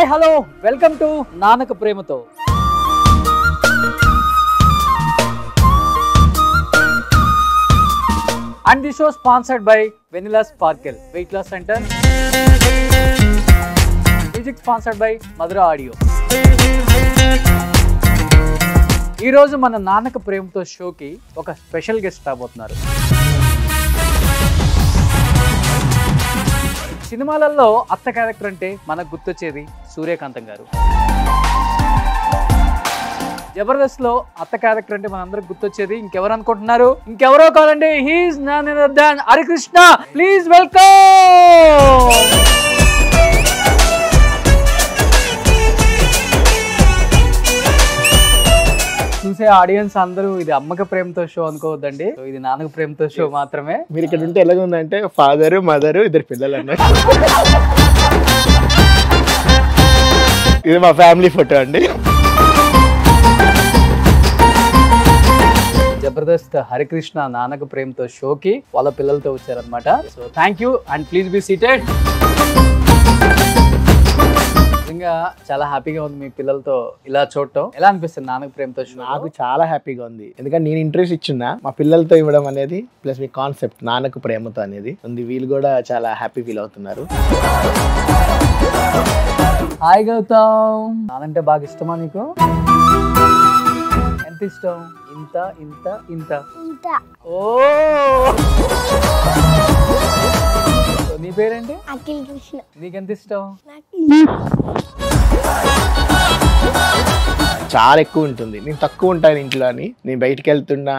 Hi hello welcome to నానక ప్రేమతో. And this show sponsored by Vanilla Sparkle Weight Loss Center. Music sponsored by Madura Audio. ఈ రోజు మన నానక ప్రేమతో షోకి ఒక స్పెషల్ గెస్ట్ రాబోతున్నారు. సినిమాలలో అత్త క్యారెక్టర్ అంటే మనకు గుర్తొచ్చేది సూర్యకాంతం గారు. జబర్దస్త్ లో అత్త క్యారెక్టర్ అంటే మనందరికి గుర్తొచ్చేది ఇంకెవరు అనుకుంటున్నారు? ఇంకెవరో కాదండి, he's none other than Harikrishna. Please welcome. చూసే ఆడియన్స్ అందరూ ఇది అమ్మక ప్రేమతో షో అనుకోవద్దండి, ఇది నాన్నక ప్రేమతో షో మాత్రమే. మీరు ఇక్కడ ఉంటే ఎలాగ ఉందంటే ఫాదర్ మదర్ ఇద్దరు పిల్లలు అన్నారు. ఇది మా ఫ్యామిలీ ఫోటో అండి. జబర్దస్త్ హరికృష్ణ నానక ప్రేమతో షోకి వాళ్ళ పిల్లలతో వచ్చారనమాట. So thank you and please be seated. నిజంగా చాలా హ్యాపీగా ఉంది మీ పిల్లలతో ఇలా చూడటం. ఎలా అనిపిస్తుంది నానక ప్రేమతో షో? నాకు చాలా హ్యాపీగా ఉంది, ఎందుకంటే నేను ఇంట్రెస్ట్ ఇచ్చిన మా పిల్లలతో ఇవ్వడం అనేది, ప్లస్ మీ కాన్సెప్ట్ నానక ప్రేమతో అనేది ఉంది. వీళ్ళు కూడా చాలా హ్యాపీ ఫీల్ అవుతున్నారు. హాయ్ గౌతమ్, నానంటే బాగా ఇష్టమా నీకు? ఎంత ఇష్టం? ఇంత ఇంత ఇంత ఇంత. ఓ, నీ పేరేంటి? అఖిల్ కృష్ణ. నీకెంత ఇష్టం? చాలా ఎక్కువ ఉంటుంది. నేను తక్కువ ఉంటాను ఇంట్లో అని, నేను బయటికి వెళ్తున్నా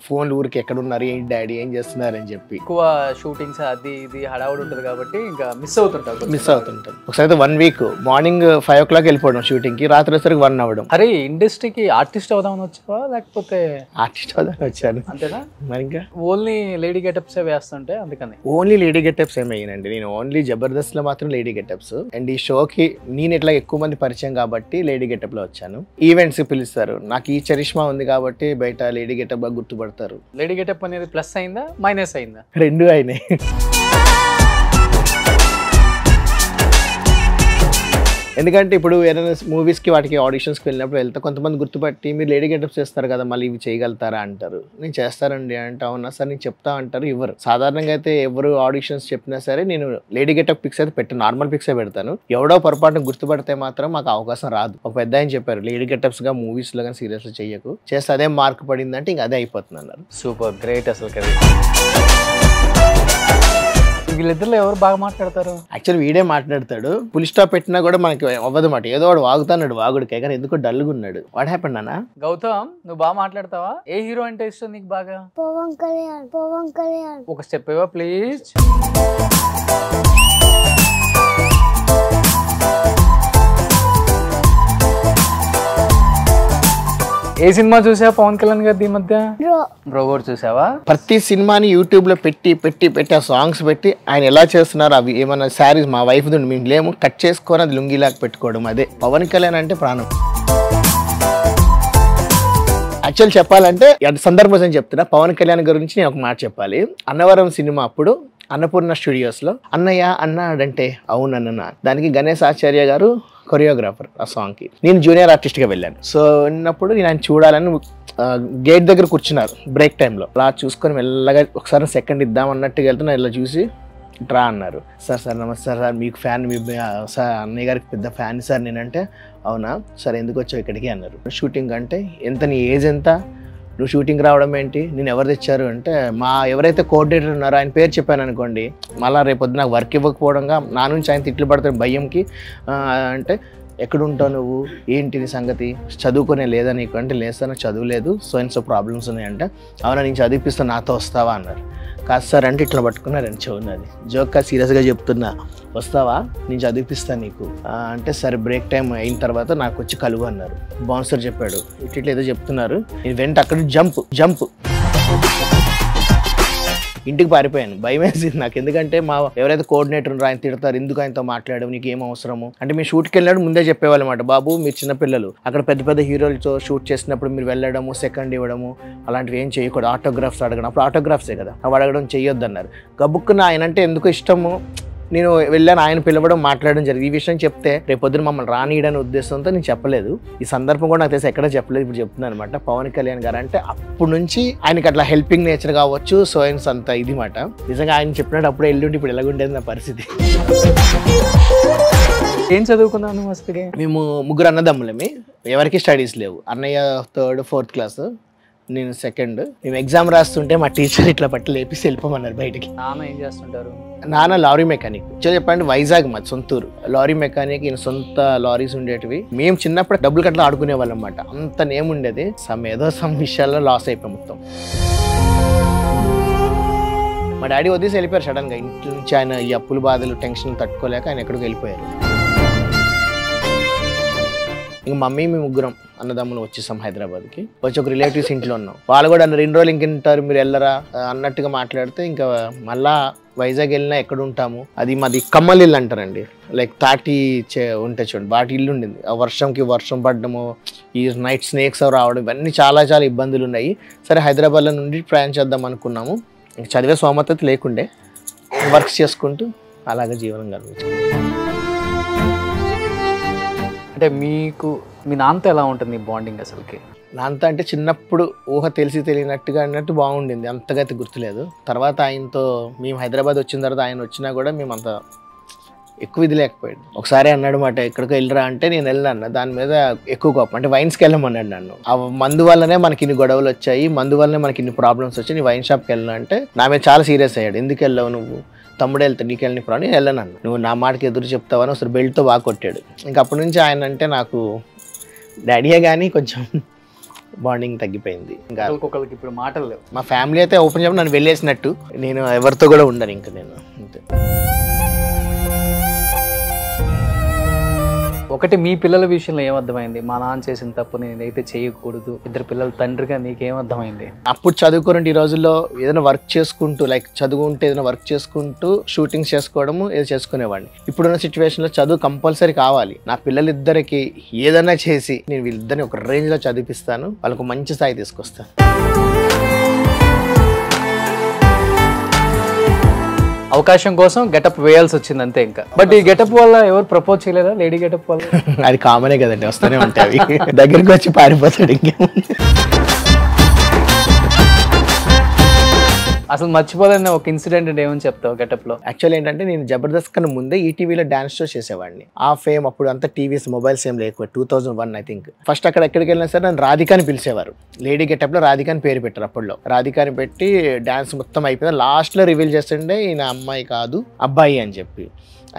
ఫోన్లు ఊరికి ఎక్కడ ఉన్నారు, ఏంటి డాడీ ఏం చేస్తున్నారు అని చెప్పి. ఎక్కువ షూటింగ్స్ అది ఇది హడావుడి ఉంటుంది కాబట్టి ఇంకా మిస్ అవుతుంటాను. ఒకసారి 1 వీక్ మార్నింగ్ 5 o'clock వెళ్ళిపోవడం షూటింగ్ కి, రాత్రి వచ్చరికి 1 అవ్వడం. అరే, ఇండస్ట్రీకి ఆర్టిస్ట్ అవుదామని వచ్చావా లేకపోతే? ఆర్టిస్ట్ అవుదామని వచ్చాను. అంతేనా? మరి ఇంకా ఓన్లీ లేడీ గెటప్స్ వేస్తుంటే అందుకని. ఓన్లీ లేడీ గెటప్స్ ఏమయ్యానండి, నేను ఓన్లీ జబర్దస్త్ లో మాత్రం లేడీ గెటప్స్. అండ్ ఈ షోకి నేను ఇట్లా ఎక్కువ మంది పరిచయం కాబట్టి లేడీ గెటప్ లో వచ్చాను. ఈవెంట్స్ పిలుస్తారు, నాకు ఈ చరిష్మా ఉంది కాబట్టి బయట లేడీ గెటప్ గా గుర్తుపడతారు. లేడీ గెటప్ అనేది ప్లస్ అయిందా మైనస్ అయిందా? రెండు అయినాయి. ఎందుకంటే ఇప్పుడు ఏదైనా మూవీస్కి వాటికి ఆడిషన్స్కి వెళ్ళినప్పుడు వెళ్తే కొంతమంది గుర్తుపట్టి మీరు లేడీ గెటప్స్ చేస్తారు కదా, మళ్ళీ ఇవి చేయగలుగుతారా అంటారు. నేను చేస్తానండి అంటే, అవునా సార్ నేను చెప్తా అంటారు. ఇవ్వరు. సాధారణంగా అయితే ఎవరు ఆడిషన్స్ చెప్పినా సరే నేను లేడీ గెటప్ పిక్స్ అయితే పెట్టాను, నార్మల్ పిక్సే పెడతాను. ఎవడో పొరపాటును గుర్తుపడితే మాత్రం మాకు అవకాశం రాదు. ఒక పెద్ద ఆయన చెప్పారు, లేడీ గెటప్స్గా మూవీస్లో కానీ సీరియల్స్లో చెయ్యకు, చేస్తే అదే మార్క్ పడిందంటే ఇంకా అదే అయిపోతుంది అన్నారు. సూపర్ గ్రేట్ అసలు కదా. వీళ్ళిద్దరిలో ఎవరు బాగా మాట్లాడతారు? యాక్చువల్ వీడే మాట్లాడతాడు. ఫుల్ స్టాప్ పెట్టినా కూడా మనకి అవ్వదు మాట. ఏదో వాడు వాగుతున్నాడు వాగుడికే, కానీ ఎందుకో డల్గా ఉన్నాడు. వాట్ హ్యాపెండ్ అన్న? గౌతమ్, నువ్వు బాగా మాట్లాడతావా? ఏ హీరో అంటే ఇష్టం నీకు బాగా? పవన్ కళ్యాణ్. ఒక స్టెప్ ఇవ్వ ప్లీజ్. ఏ సినిమా చూసావా పవన్ కళ్యాణ్ గారి ఈ మధ్య? బ్రో కూడా చూసావా? ప్రతి సినిమాని యూట్యూబ్ లో పెట్టి ఆ సాంగ్స్ పెట్టి ఆయన ఎలా చేస్తున్నారు, అవి ఏమన్నా శారీస్ మా వైఫ్ మేము లేము కట్ చేసుకొని అది లుంగిలాగా పెట్టుకోవడం, అదే పవన్ కళ్యాణ్ అంటే ప్రాణం. యాక్చువల్ చెప్పాలంటే సందర్భం అని చెప్తున్నా, పవన్ కళ్యాణ్ గురించి నేను ఒక మాట చెప్పాలి. అన్నవరం సినిమా అప్పుడు అన్నపూర్ణ స్టూడియోస్ లో అన్నయ్య అన్నాడంటే అవునన్న, దానికి గణేష్ ఆచార్య గారు కొరియోగ్రాఫర్ ఆ సాంగ్ కి. నేను జూనియర్ ఆర్టిస్ట్ గా వెళ్ళాను. సో ఉన్నప్పుడు నేను ఆయన చూడాలని గేట్ దగ్గర కూర్చున్నారు బ్రేక్ టైంలో. అలా చూసుకొని మెల్లగా ఒకసారి సెకండ్ ఇద్దాం అన్నట్టుగా వెళ్తున్నా, ఇలా చూసి డ్రా అన్నారు. సార్ నమస్తే సార్, మీకు ఫ్యాన్, మీ సార్ అన్నయ్య గారికి పెద్ద ఫ్యాన్ సార్ నేనంటే. అవునా సార్, ఎందుకు వచ్చావు ఇక్కడికి అన్నారు. షూటింగ్ అంటే, ఎంత నీ ఏజ్ ఎంత, నువ్వు షూటింగ్ రావడం ఏంటి, నేను ఎవరు తెచ్చారు అంటే, మా ఎవరైతే కోఆర్డినేటర్ ఉన్నారో ఆయన పేరు చెప్పాను అనుకోండి, మళ్ళీ రేపొద్దు నాకు వర్క్ ఇవ్వకపోవడంగా నా నుంచి ఆయన తిట్లు పడతాడు భయంకి. అంటే ఎక్కడుంటావు నువ్వు, ఏంటి నీ సంగతి, చదువుకునే లేదా నీకు అంటే, లేదు సార్ నాకు చదువు లేదు, సో ప్రాబ్లమ్స్ ఉన్నాయంటే. అవునా నేను చదివిపిస్తాను నాతో వస్తావా అన్నారు. కాదు సార్ అంటే ఇట్లా పట్టుకున్నారని చెవున్నది జోక్గా సీరియస్గా చెప్తున్నా, వస్తావా నేను చదివిపిస్తాను నీకు అంటే, సరే బ్రేక్ టైం అయిన తర్వాత నాకు వచ్చి కలుగు అన్నారు. బౌన్సర్ చెప్పాడు ఇట్లా ఏదో చెప్తున్నారు. నేను వెంట అక్కడ జంప్ ఇంటికి పారిపోయాను. భయం వేసింది నాకు, ఎందుకంటే మా ఎవరైతే కోఆర్డినేటర్ ఉన్నారో ఆయన తిడతారు, ఎందుకు ఆయనతో మాట్లాడడం, నీకు ఏం అవసరము అంటే. మేము షూట్కి వెళ్ళినప్పుడు ముందే చెప్పేవాళ్ళు అనమాట, బాబు మీరు చిన్నపిల్లలు, అక్కడ పెద్ద పెద్ద హీరోలతో షూట్ చేసినప్పుడు మీరు వెళ్ళడము, సెకండ్ ఇవ్వడము అలాంటివి ఏం చేయకూడదు, ఆటోగ్రాఫ్స్ అడగడం, అప్పుడు ఆటోగ్రాఫ్సే కదా అవి అడగడం చేయొద్దు అన్నారు. గబుక్కున ఆయన అంటే ఎందుకు ఇష్టము, నేను వెళ్ళాను, ఆయన పిలవడం మాట్లాడడం జరిగింది. ఈ విషయం చెప్తే రేపొద్దున మమ్మల్ని రానియడనే ఉద్దేశంతో నేను చెప్పలేదు. ఈ సందర్భం కూడా నాకు తెలిసి ఎక్కడ చెప్పలేదు, ఇప్పుడు చెప్తున్నాను అనమాట. పవన్ కళ్యాణ్ గారు అంటే అప్పటి నుంచి ఆయనకి అట్లా హెల్పింగ్ నేచర్ కావచ్చు, సోయన్స్ అంత ఇది మాట. నిజంగా ఆయన చెప్పినట్టు అప్పుడే ఎల్లుండి ఇప్పుడు ఎలాగుండేది నా పరిస్థితి. ఏం చదువుకున్నాను మస్తుగా? మేము ముగ్గురు అన్నదమ్ములమే, ఎవరికి స్టడీస్ లేవు. అన్నయ్య 3rd 4th క్లాస్, నేను 2nd. మేము ఎగ్జామ్ రాస్తుంటే మా టీచర్ ఇట్లా పట్టి లేపేసి వెళ్ళిపోమన్నారు బయటికి. నాన్న ఏం చేస్తుంటారు? నాన్న లారీ మెకానిక్. చెప్పండి, వైజాగ్ మా సొంతూరు. లారీ మెకానిక్, ఈయన సొంత లారీస్ ఉండేటివి. మేము చిన్నప్పుడు డబ్బులు కట్లా ఆడుకునే వాళ్ళం అన్నమాట. అంత నేమ్ ఉండేది. ఏదో సమ్ విషయాల్లో లాస్ అయిపోయి మొత్తం. మా డాడీ వదిలేసి వెళ్ళిపోయారు సడన్ గా ఇంటి నుంచి. ఆయన ఈ అప్పుల బాధలు టెన్షన్ తట్టుకోలేక ఆయన ఎక్కడికి వెళ్ళిపోయారు. ఇంక మమ్మీ మేము ముగ్గురం అన్నదమ్ములు వచ్చేసాం హైదరాబాద్కి. వచ్చి ఒక రిలేటివ్స్ ఇంట్లో ఉన్నాం. వాళ్ళు కూడా అన్నారు 2 రోజులు ఇంకెంటారు మీరు వెళ్ళరా అన్నట్టుగా మాట్లాడితే, ఇంకా మళ్ళా వైజాగ్ వెళ్ళినా ఎక్కడ ఉంటాము. అది మాది కమ్మల్ ఇల్లు అంటారండి, లైక్ తాటి ఉంటే చూడండి, వాటి ఇల్లు ఉండింది. ఆ వర్షం పడ్డము, ఈ నైట్ స్నేక్స్ రావడం, ఇవన్నీ చాలా చాలా ఇబ్బందులు ఉన్నాయి. సరే హైదరాబాద్లో నుండి ప్రయాణం చేద్దాం అనుకున్నాము. ఇంక చదివే సోమత లేకుండే, వర్క్స్ చేసుకుంటూ అలాగే జీవనం గడిపించాము. అంటే మీకు మీ నాన్నతో ఎలా ఉంటుంది బాండింగ్ అసలుకి? నాన్నతో అంటే చిన్నప్పుడు ఊహ తెలిసి తెలియనట్టుగా అన్నట్టు బాగుండింది, అంతగా అయితే గుర్తులేదు. తర్వాత ఆయనతో మేము హైదరాబాద్ వచ్చిన తర్వాత ఆయన వచ్చినా కూడా మేము అంత ఎక్కువ ఇది లేకపోయాడు. ఒకసారి అన్నాడు మాట, ఎక్కడికి వెళ్ళరా అంటే నేను వెళ్ళాను. దాని మీద ఎక్కువ కోపం, అంటే వైన్స్కి వెళ్ళమన్నాడు నన్ను. ఆ మందు వల్లనే మనకి ఇన్ని గొడవలు వచ్చాయి, మందు వల్లనే మనకి ఇన్ని ప్రాబ్లమ్స్ వచ్చాయి, నీ వైన్ షాప్కి వెళ్ళినా అంటే నా మీద చాలా సీరియస్ అయ్యాడు. ఎందుకు వెళ్ళావు నువ్వు, తమ్ముడు వెళ్తా నీకు వెళ్ళని ప్రాణి వెళ్ళను అన్న, నువ్వు నా మాటకి ఎదురు చెప్తావని ఒకసారి బెల్ట్తో బాగా కొట్టాడు. ఇంక అప్పటి నుంచి ఆయన అంటే నాకు డాడీయే కానీ కొంచెం బాండింగ్ తగ్గిపోయింది. ఇంకా ఒకరికి ఇప్పుడు మాటలు లేవు. మా ఫ్యామిలీ అయితే ఓపెన్ చెప్పి నన్ను వెళ్ళేసినట్టు, నేను ఎవరితో కూడా ఉండను ఇంకా నేను అంతే. ఒకటి మీ పిల్లల విషయంలో ఏమర్థమైంది? మా నాన్న చేసిన తప్పు నేనైతే చేయకూడదు, 2 పిల్లల తండ్రిగా నీకేమర్థమైంది? అప్పుడు చదువుకోరండి, ఈ రోజుల్లో ఏదైనా వర్క్ చేసుకుంటూ, లైక్ చదువుకుంటే ఏదైనా వర్క్ చేసుకుంటూ షూటింగ్స్ చేసుకోవడము ఏదో చేసుకునేవాడిని. ఇప్పుడున్న సిచ్యువేషన్లో చదువు కంపల్సరీ కావాలి. నా పిల్లలిద్దరికి ఏదైనా చేసి నేను వీళ్ళిద్దరిని ఒక రేంజ్లో చదివిపిస్తాను, వాళ్ళకు మంచి స్థాయి తీసుకొస్తాను. అవకాశం కోసం గెటప్ వేయాల్సి వచ్చింది అంతే ఇంకా. బట్ ఈ గెటప్ వల్ల ఎవరు ప్రపోజ్ చేయలేదా? లేడీ గెటప్ వల్ల? అది కామనే కదండి, వస్తూనే ఉంటాయి. దగ్గరికి వచ్చి పారిపోతాడు ఇంకేముంది. అసలు మర్చిపోలేని ఒక ఇన్సిడెంట్ ఏమని చెప్తావు గెటప్ లో? యాక్చువల్ ఏంటంటే నేను జబర్దస్త్ కన్నా ముందే ఈటీవీలో డాన్స్ షో చేసేవాడిని. ఆ ఫేమ్ అప్పుడు అంతా టీవీస్ మొబైల్స్ ఏం లేకపోతే 2001 ఐ థింక్. ఫస్ట్ అక్కడ ఎక్కడికి వెళ్ళినా సరే నన్ను రాధికాని పిలిచేవారు. లేడీ గెటప్ లో రాధికాని పేరు పెట్టారు అప్పట్లో. రాధికాని పెట్టి డాన్స్ మొత్తం అయిపోయింది. లాస్ట్ లో రివీల్ చేస్తుండే ఈయన అమ్మాయి కాదు అబ్బాయి అని చెప్పి.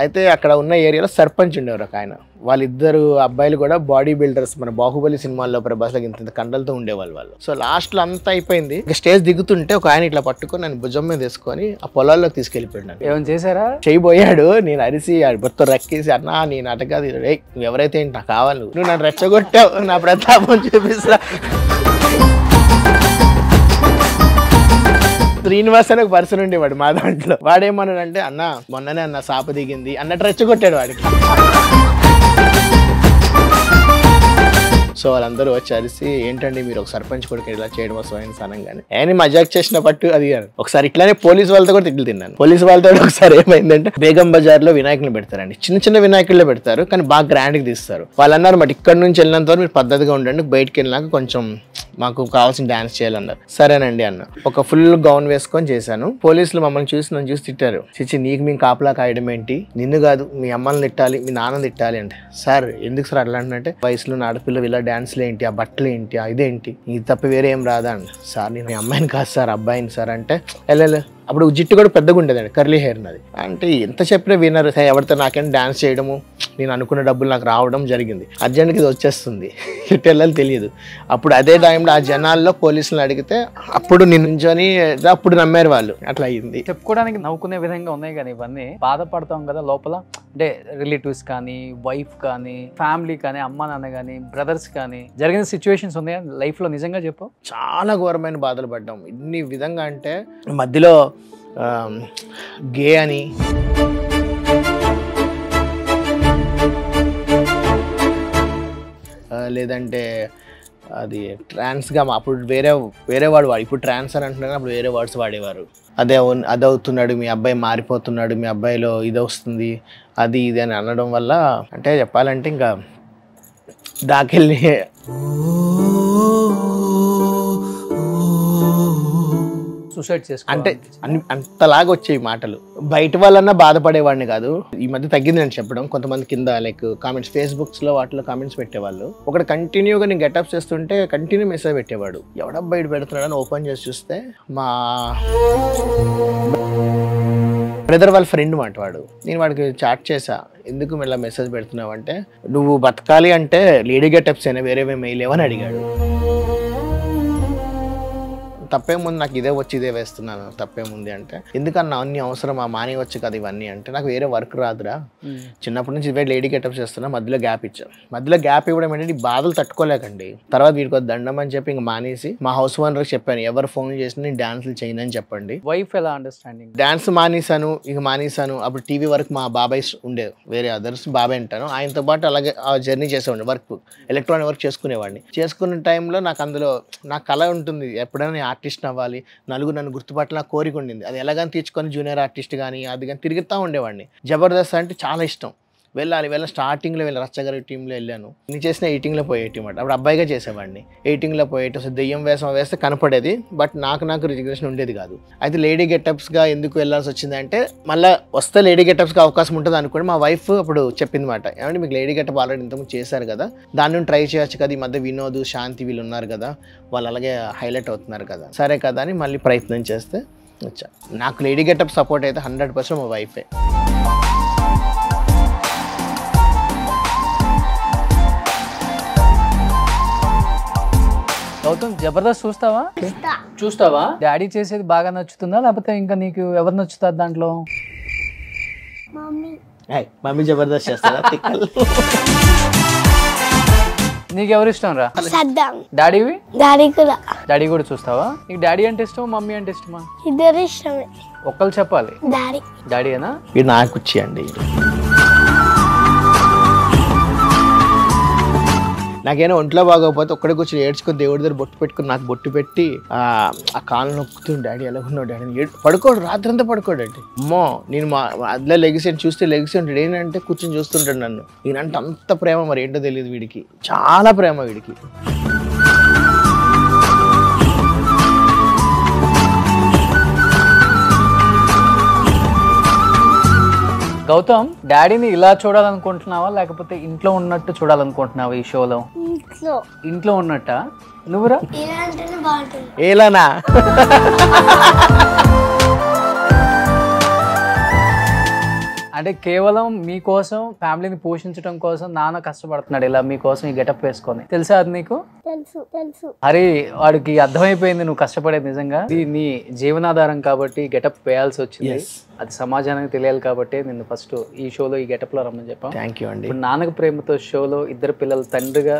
అయితే అక్కడ ఉన్న ఏరియాలో సర్పంచ్ ఉండేవారు ఒక ఆయన. వాళ్ళిద్దరు అబ్బాయిలు కూడా బాడీ బిల్డర్స్, మన బాహుబలి సినిమాల్లో ప్రభాస్లకి ఇంత కండలతో ఉండేవాళ్ళు వాళ్ళు. సో లాస్ట్లో అంతా అయిపోయింది. ఇక స్టేజ్ దిగుతుంటే ఒక ఆయన ఇట్లా పట్టుకొని నన్ను భుజం మీద తీసుకొని ఆ పొలాల్లోకి తీసుకెళ్ళిపోయాడు. ఏమైనా చేశారా? చేయబోయాడు, నేను అరిసి మొత్తం రెక్కేసి, అన్నా నేను అటకాదు, నువ్వు ఎవరైతే ఏంటి నాకు కావాలి, నువ్వు నన్ను రెచ్చగొట్టావు, నా ప్రతాపం చూపిస్తా. శ్రీనివాస్ అని ఒక పర్సన్ ఉండేవాడు మా దాంట్లో. వాడేమన్నాడంటే, అన్న మొన్ననే అన్న సాప దిగింది అన్నట్టు రెచ్చగొట్టాడు వాడికి. సో వాళ్ళందరూ వచ్చి అరిసి, ఏంటండి మీరు ఒక సర్పంచ్ కొడుకు ఇలా చేయడం స్వయం సనంగానే ఆయన మజాక్ చేసిన పట్టు అది. ఒకసారి ఇట్లానే పోలీసు వాళ్ళతో కూడా తిట్లు తిన్నాను. పోలీసు వాళ్ళతో ఒకసారి ఏమైందంటే, బేగం బజార్ లో వినాయకుని పెడతారండి, చిన్న చిన్న వినాయకుల్లో పెడతారు కానీ బాగా గ్రాండ్ గా తీస్తారు. వాళ్ళు అన్నారు మాట, ఇక్కడ నుంచి వెళ్ళినంత వరకు మీరు పద్ధతిగా ఉండండి, బయటకు వెళ్ళినాక కొంచెం మాకు కావాల్సిన డాన్స్ చేయాలన్నారు. సరేనండి అన్న. ఒక ఫుల్ గౌన్ వేసుకొని చేశాను. పోలీసులు మమ్మల్ని చూసి నన్ను చూసి తిట్టారు. చిచ్చి నీకు మేము కాపలా కాయడం ఏంటి, నిన్ను కాదు మీ అమ్మని తిట్టాలి, మీ నాన్న తిట్టాలి అంటే. సార్ ఎందుకు సార్ అట్లా అంటే, వయసులో ఆడపిల్ల ఇలా డాన్స్లు ఏంటి, ఆ బట్టలు ఏంటి, ఇదేంటి, ఇది తప్ప వేరే ఏం రాదా అండి. సార్ నేను మీ అమ్మాయిని కాదు సార్ అబ్బాయిని సార్ అంటే, వెళ్ళలే. అప్పుడు జిట్టు కూడా పెద్దగా ఉండేదండి, కర్లీ హెయిర్ నాది. అంటే ఎంత చెప్పినా వినరు. ఎవరితో నాకేం డాన్స్ చేయడము, నేను అనుకున్న డబ్బులు నాకు రావడం జరిగింది. అర్జెంట్కి ఇది వచ్చేస్తుంది, ఇటు వెళ్ళాలి తెలియదు. అప్పుడు అదే టైంలో ఆ జనాల్లో పోలీసులు అడిగితే అప్పుడు నేను నుంచొని అప్పుడు నమ్మారు వాళ్ళు. అట్లా అయ్యింది. చెప్పుకోవడానికి నవ్వుకునే విధంగా ఉన్నాయి కానీ ఇవన్నీ బాధపడతాం కదా లోపల. అంటే రిలేటివ్స్ కానీ, వైఫ్ కానీ, ఫ్యామిలీ కానీ, అమ్మ నాన్న కానీ, బ్రదర్స్ కానీ జరిగిన సిచ్యువేషన్స్ ఉన్నాయా లైఫ్లో? నిజంగా చెప్పు. చాలా ఘోరమైన బాధలు పడ్డాం. ఇన్ని విధంగా అంటే మధ్యలో గే అని, లేదంటే అది ట్రాన్స్గా అప్పుడు వేరే వాడు ఇప్పుడు ట్రాన్స్ అని అంటున్నారు, అప్పుడు వేరే వర్డ్స్ వాడేవారు. అది అవుతున్నాడు, మీ అబ్బాయి మారిపోతున్నాడు, మీ అబ్బాయిలో ఇది వస్తుంది, అది ఇది అని అనడం వల్ల అంటే చెప్పాలంటే ఇంకా దాకెళ్ళి సూసైడ్ చేసుకో అంటే అంతలాగా వచ్చేవి మాటలు. బయట వాళ్ళన్నా బాధపడేవాడిని కాదు. ఈ మధ్య తగ్గింది నేను చెప్పడం. కొంతమంది కింద లైక్ కామెంట్స్, ఫేస్బుక్స్లో వాటిలో కామెంట్స్ పెట్టేవాళ్ళు. ఒకటి కంటిన్యూగా నేను గెటప్ చేస్తుంటే కంటిన్యూ మెసేజ్ పెట్టేవాడు, ఎవడబ్బా బయట పెడుతున్నాడని ఓపెన్ చేసి చూస్తే మా బ్రదర్ వాళ్ళ ఫ్రెండ్ మాట వాడు. నేను వాడికి చాట్ చేశా, ఎందుకు మళ్ళీ మెసేజ్ పెడుతున్నావు అంటే, నువ్వు బతకాలి అంటే లేడీ గెటప్స్ అయినా వేరేవే మెయిలేవని అడిగాడు. తప్పేముంది, నాకు ఇదే వచ్చి ఇదే వేస్తున్నాను, తప్పేముంది అంటే, ఎందుకన్నా అన్ని అవసరమా, మానేవచ్చు కదా ఇవన్నీ అంటే, నాకు వేరే వర్క్ రాదురా, చిన్నప్పటి నుంచి ఇవే లేడీ గెటప్స్ చేస్తున్నా, మధ్యలో గ్యాప్ ఇచ్చాను. మధ్యలో గ్యాప్ ఇవ్వడం ఏంటంటే బాధలు తట్టుకోలేకండి. తర్వాత వీడికి దండం అని చెప్పి ఇంక మానేసి మా హౌస్ ఓనర్కి చెప్పాను, ఎవరు ఫోన్ చేసి నేను డాన్సులు చేయను అని చెప్పండి. వైఫ్ ఎలా అండర్స్టాండింగ్? డాన్స్ మానేశాను. అప్పుడు టీవీ వర్క్ మా బాబాయ్ ఉండే, వేరే అదర్స్ బాబాయ్ అంటాను, ఆయనతో పాటు అలాగే ఆ జర్నీ చేసేవాడిని, వర్క్ ఎలక్ట్రానిక్ వర్క్ చేసుకునేవాడిని. చేసుకున్న టైంలో నాకు అందులో నా కళ ఉంటుంది, ఎప్పుడైనా ఆర్టిస్ట్ అవ్వాలి, నలుగురు నన్ను గుర్తుపట్ల కోరిక ఉండింది. అది ఎలాగని తీర్చుకొని జూనియర్ ఆర్టిస్ట్ కానీ అది కానీ తిరుగుతూ ఉండేవాడిని. జబర్దస్త్ అంటే చాలా ఇష్టం, వెళ్ళాలి. స్టార్టింగ్లో రచ్చగారి టీంలో వెళ్ళాను. నేను చేసిన 18లో పోయేటి మాట. అప్పుడు అబ్బాయిగా చేసేవాడిని. 18లో పోయేటి అసలు దెయ్యం వేస్తే కనపడేది, బట్ నాకు రిజిగ్నేషన్ ఉండేది కాదు. అయితే లేడీ గెటప్స్గా ఎందుకు వెళ్ళాల్సి వచ్చిందంటే, మళ్ళీ వస్తే లేడీ గెటప్స్గా అవకాశం ఉంటుంది అనుకోండి. మా వైఫ్ అప్పుడు చెప్పింది మాట, ఏమంటే మీకు లేడీ గెటప్ ఆల్రెడీ ఇంతకుముందు చేశారు కదా, దాన్ని ట్రై చేయొచ్చు కదా, ఈ మధ్య వినోద్, శాంతి వీళ్ళు ఉన్నారు కదా, వాళ్ళు అలాగే హైలైట్ అవుతున్నారు కదా, సరే కదా అని మళ్ళీ ప్రయత్నం చేస్తే వచ్చా. నాకు లేడీ గెటప్ సపోర్ట్ అయితే 100% మా వైఫే. గౌతమ్, జబర్దస్త్ చూస్తావా? డాడీ చేసేది బాగా నచ్చుతుందా, లేకపోతే ఇంకా నీకు ఎవరు నచ్చుతారు దాంట్లో? మమ్మీ జబర్దస్త్ చేస్తారా? నీకు ఎవరు ఇష్టం రా? డాడీ కూడా చూస్తావా? నీకు డాడీ అంటే ఇష్టమా, మమ్మీ అంటే ఇష్టమా? ఇద్దరు ఇష్టమే. ఒక్కరు చెప్పాలి. డాడీనా? ఇది నాకు వచ్చేయండి. నాకేమో ఒంట్లో బాగోకపోతే ఒక్కడే కూర్చొని ఏడ్చుకొని దేవుడి దగ్గర బొట్టు పెట్టుకుని నాకు బొట్టు పెట్టి ఆ కాళ్ళు నొక్కుతుంది, డాడీ ఎలా ఉన్నావు డాడీ, పడుకోడు, రాత్రి అంతా పడుకోడండి. అమ్మో, నేను అదిలో లెగిసాను, చూస్తే లెగిసి ఉంటాడు, ఏంటంటే కూర్చొని చూస్తుంటాడు నన్ను. ఈయనంటే అంత ప్రేమ, మరి ఏంటో తెలియదు వీడికి, చాలా ప్రేమ వీడికి. గౌతమ్, డాడీని ఇలా చూడాలనుకుంటున్నావా, లేకపోతే ఇంట్లో ఉన్నట్టు చూడాలనుకుంటున్నావా? ఈ షోలో ఇంట్లో ఉన్నట్ట? నువ్వురా ఏలానా? అంటే కేవలం మీకోసం, ఫ్యామిలీని పోషించడం కోసం నాన్న కష్టపడుతున్నాడు ఇలా మీకోసం ఈ గెటప్ వేసుకొని, తెలుసా అది నీకు? తెలుసు. అరే, వాడికి అర్థమైపోయింది నువ్వు కష్టపడేది నిజంగా ఇది నీ జీవనాధారం కాబట్టి గెటప్ వేయాల్సి వచ్చింది. అది సమాజానికి తెలియాలి కాబట్టి నిన్ను ఫస్ట్ ఈ షోలో ఈ గెటప్ లో రమ్మని చెప్పాం. థ్యాంక్ యూ అండి. నాన్నకు ప్రేమతో షోలో ఇద్దరు పిల్లలు తండ్రిగా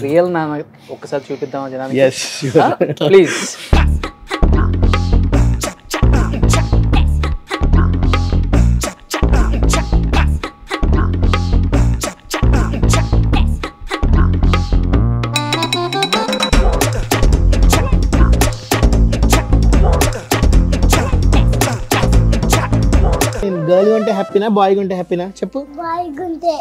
రియల్ నాన్న ఒక్కసారి చూపిద్దామా జనానికి? ప్లీజ్. గర్ల్ ఉంటే హ్యాపీనా, బాయ్ ఉంటే హ్యాపీనా చెప్పు? బాయ్ గుంటే.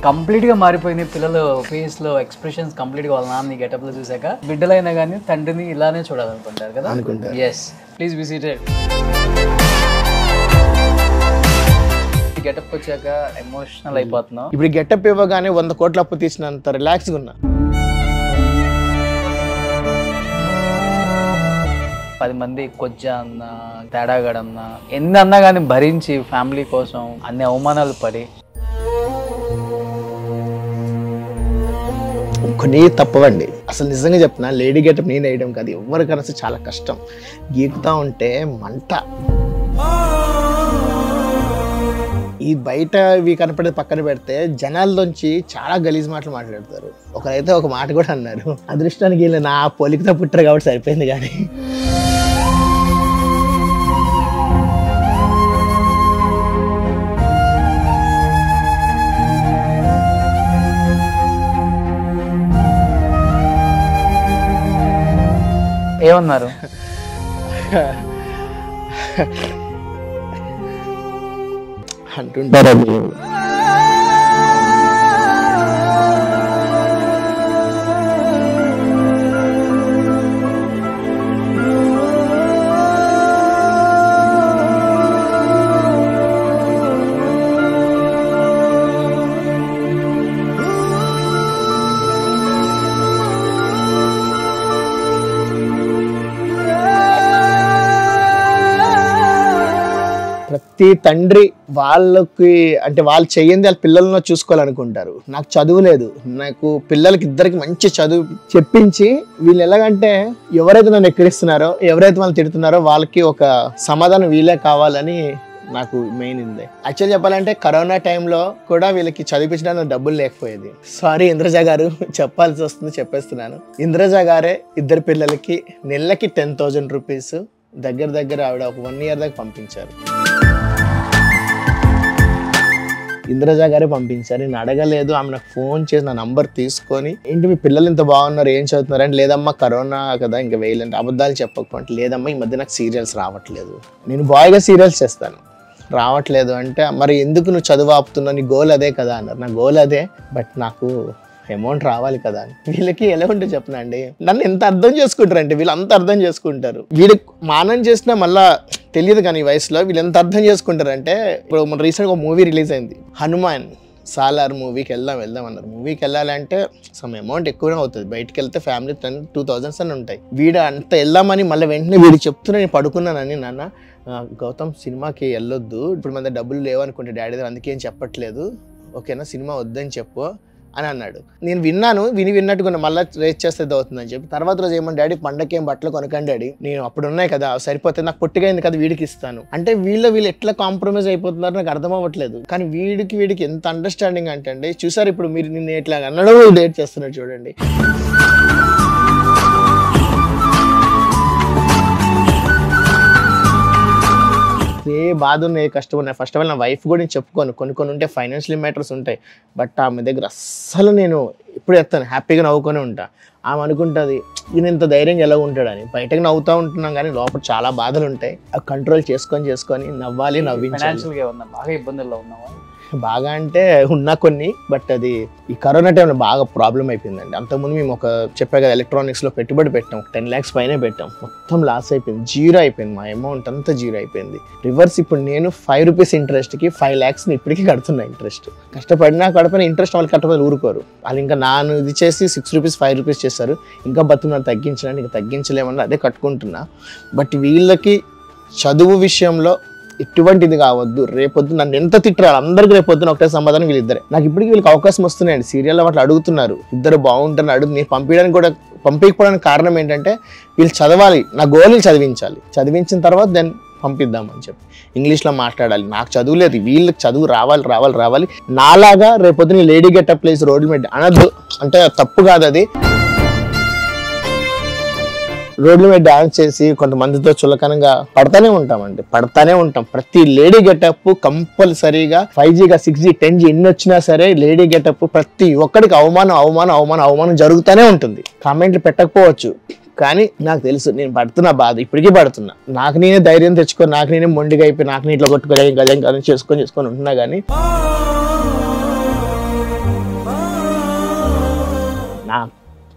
కంప్లీట్ గా మారిపోయినాయి పిల్లలు ఫేస్ లో ఎక్స్ప్రెషన్స్ కంప్లీట్ గా. వాళ్ళ నాన్న గెటప్ లో చూసాక బిడ్డలైనా కానీ తండ్రిని ఇలానే చూడాలనుకుంటారు కదా. Yes, please be seated. Getup వచ్చాక ఎమోషనల్ అయిపోతున్నావు. ఇప్పుడు గెటప్ ఇవ్వగానే 100 కోట్ల అప్పు తీసినంత రిలాక్స్గా ఉన్నా. 10 మంది కొజ్జా అన్నా, తేడాగడన్నా, ఎన్ని అన్నా కానీ భరించి ఫ్యామిలీ కోసం అన్ని అవమానాలు పడి కొన్ని తప్పవండి. అసలు నిజంగా చెప్తున్నా, లేడీ గెటప్ నేను వేయడం కాదు, ఎవరికైనా చాలా కష్టం. గీకుతా ఉంటే మంట. ఈ బయట ఇవి కనపడేది పక్కన పెడితే జనాల్లోంచి చాలా గలీజ్ మాటలు మాట్లాడతారు. ఒకరైతే ఒక మాట కూడా అన్నారు, అదృష్టానికి వీళ్ళు నా పోలికతో పుట్టారు కాబట్టి సరిపోయింది కానీ ఏమన్నారు? అంటుంటారు. ప్రతి తండ్రి వాళ్ళకి అంటే వాళ్ళు చెయ్యింది వాళ్ళ పిల్లలను చూసుకోవాలనుకుంటారు. నాకు చదువు లేదు, నాకు పిల్లలకి ఇద్దరికి మంచి చదువు చెప్పించి వీళ్ళు ఎలాగంటే ఎవరైతే నన్ను ఎక్కిరిస్తున్నారో ఎవరైతే వాళ్ళు తిడుతున్నారో వాళ్ళకి ఒక సమాధానం వీళ్ళే కావాలని నాకు మెయిన్ ఉంది. యాక్చువల్ చెప్పాలంటే కరోనా టైంలో కూడా వీళ్ళకి చదివించడానికి డబ్బులు లేకపోయేది. సారీ ఇంద్రజ గారు, చెప్పాల్సి వస్తుంది, చెప్పేస్తున్నాను. ఇంద్రజ గారే ఇద్దరు పిల్లలకి నెలకి 10,000 రూపీస్ దగ్గర ఆవిడ ఒక 1 year దాకా పంపించారు. ఇంద్రజ గారే పంపించారు. నేను అడగలేదు, ఆమె నాకు ఫోన్ చేసి నా నంబర్ తీసుకొని ఏంటి మీ పిల్లలు ఇంత బాగున్నారు, ఏం చదువుతున్నారు అంటే లేదమ్మా కరోనా కదా ఇంకా వేయలేంటే అబద్ధాలు చెప్పకపోతే లేదమ్మా ఈ మధ్య నాకు సీరియల్స్ రావట్లేదు, నేను బాయ్గా సీరియల్స్ చేస్తాను రావట్లేదు అంటే మరి ఎందుకు నువ్వు చదువు ఆపుతున్నావు, నీ గోల్ అదే కదా అన్నారు. నా గోల్ అదే, బట్ నాకు అమౌంట్ రావాలి కదా అని. వీళ్ళకి ఎలా ఉంటే చెప్పనండి, నన్ను ఎంత అర్థం చేసుకుంటారంటే వీళ్ళు అంత అర్థం చేసుకుంటారు. వీళ్ళకి మానం చేసినా మళ్ళా తెలియదు కానీ ఈ వయసులో వీళ్ళు ఎంత అర్థం చేసుకుంటారంటే ఇప్పుడు మన రీసెంట్గా ఒక మూవీ రిలీజ్ అయింది హనుమాన్ సాలార్ మూవీకి వెళ్దాం అన్నారు. మూవీకి వెళ్ళాలంటే సమ్ అమౌంట్ ఎక్కువనే అవుతుంది, బయటకు వెళ్తే ఫ్యామిలీ 2,000 అని ఉంటాయి. వీడు అంత వెళ్దామని మళ్ళీ వెంటనే వీడు చెప్తున్నా నేను పడుకున్నానని, నాన్న గౌతమ్ సినిమాకి వెళ్ళొద్దు ఇప్పుడు మన డబ్బులు లేవనుకుంటే డాడీ దగ్గర అందుకేం చెప్పట్లేదు ఓకేనా, సినిమా వద్దని చెప్పు అని అన్నాడు. నేను విన్నట్టుకున్నా మళ్ళీ రేస్ చేస్తే అవుతుందని చెప్పి తర్వాత రోజు ఏమన్నా డాడీ పండగకి ఏం బట్టలు కొనకండి డాడీ, నేను అప్పుడు ఉన్నాయి కదా సరిపోతే నాకు పొట్టిగా అయింది కదా వీడికి ఇస్తాను అంటే వీళ్ళు ఎట్లా కాంప్రమైజ్ అయిపోతున్నారు నాకు అర్థం అవ్వట్లేదు. కానీ వీడికి ఎంత అండర్స్టాండింగ్ అంటే అండి చూసారు ఇప్పుడు మీరు నిన్ను ఎట్లా అన్నడం డేట్ చేస్తున్నారు చూడండి. ఏ బాధ ఉన్నాయి, ఏ కష్టం ఉన్నాయి. ఫస్ట్ ఆఫ్ ఆల్ నా వైఫ్ కూడా నేను చెప్పుకోను, కొన్ని ఉంటే ఫైనాన్షియల్ మ్యాటర్స్ ఉంటాయి, బట్ ఆమె దగ్గర అస్సలు నేను ఎప్పుడు చెప్తాను హ్యాపీగా నవ్వుకొని ఉంటా. ఆమె అనుకుంటుంది ఈయన ఇంత ధైర్యంగా ఎలా ఉంటాడని. బయటకు నవ్వుతూ ఉంటున్నాం కానీ లోపల చాలా బాధలు ఉంటాయి, అవి కంట్రోల్ చేసుకొని నవ్వాలి, నవ్వించాలి. బాగా ఇబ్బందుల్లో ఉన్నావా? బాగా అంటే ఉన్నా కొన్ని, బట్ అది ఈ కరోనా టైంలో బాగా ప్రాబ్లం అయిపోయిందండి. అంతకుముందు మేము ఒక చెప్పా కదా ఎలక్ట్రానిక్స్లో పెట్టుబడి పెట్టాం, 10 lakhs పైనే పెట్టాం, మొత్తం లాస్ అయిపోయింది, జీరో అయిపోయింది, మా అమౌంట్ అంతా జీరో అయిపోయింది. రివర్స్ ఇప్పుడు నేను 5 rupees ఇంట్రెస్ట్కి 5 lakhs ఇప్పటికీ కడుతున్నా. ఇంట్రెస్ట్ కష్టపడినా కడపైన ఇంట్రెస్ట్ వాళ్ళు కట్టబోయి ఊరుకోరు. వాళ్ళు ఇంకా నాను ఇది చేసి 6 rupees 5 rupees చేస్తారు, ఇంకా బతున్నారు తగ్గించడానికి, ఇంకా తగ్గించలేమన్నా అదే కట్టుకుంటున్నా. బట్ వీళ్ళకి చదువు విషయంలో ఎటువంటిది కావద్దు. రేపొద్దు నన్ను ఎంత తిట్టారు అందరికీ రేపొద్దున ఒకటే సమాధానం వీళ్ళిద్దరే. నాకు ఇప్పటికీ వీళ్ళకి అవకాశం వస్తున్నాయండి, సీరియల్లో అట్లా అడుగుతున్నారు, ఇద్దరు బాగుంటారని నేను పంపించకపోవడానికి కారణం ఏంటంటే వీళ్ళు చదవాలి, నా గోల్ చదివించాలి, చదివించిన తర్వాత దెన్ పంపిద్దామని చెప్పి ఇంగ్లీష్లో మాట్లాడాలి. నాకు చదువు లేదు, వీళ్ళకి చదువు రావాలి. నాలాగా రేపొద్దున లేడీ గెటప్ ప్లేస్ రోడ్డు మీద అనద్దు అంటే తప్పు కాదు, అది రోడ్ల మీద డాన్స్ చేసి కొంతమందితో చులకనంగా పడతానే ఉంటాం. ప్రతి లేడీ గెటప్ కంపల్సరీగా 5G 6G 10G ఎన్ని వచ్చినా సరే లేడీ గెటప్ ప్రతి ఒక్కడికి అవమానం జరుగుతూనే ఉంటుంది. కామెంట్లు పెట్టకపోవచ్చు కానీ నాకు తెలుసు నేను పడుతున్నా బాధ, ఇప్పటికీ పడుతున్నా. నాకు నేనే ధైర్యం తెచ్చుకొని నాకు నేనే మొండిగా అయిపోయి నాకు నేను ఇట్లా కొట్టుకోలేం గజం చేసుకొని ఉంటున్నా. కానీ నా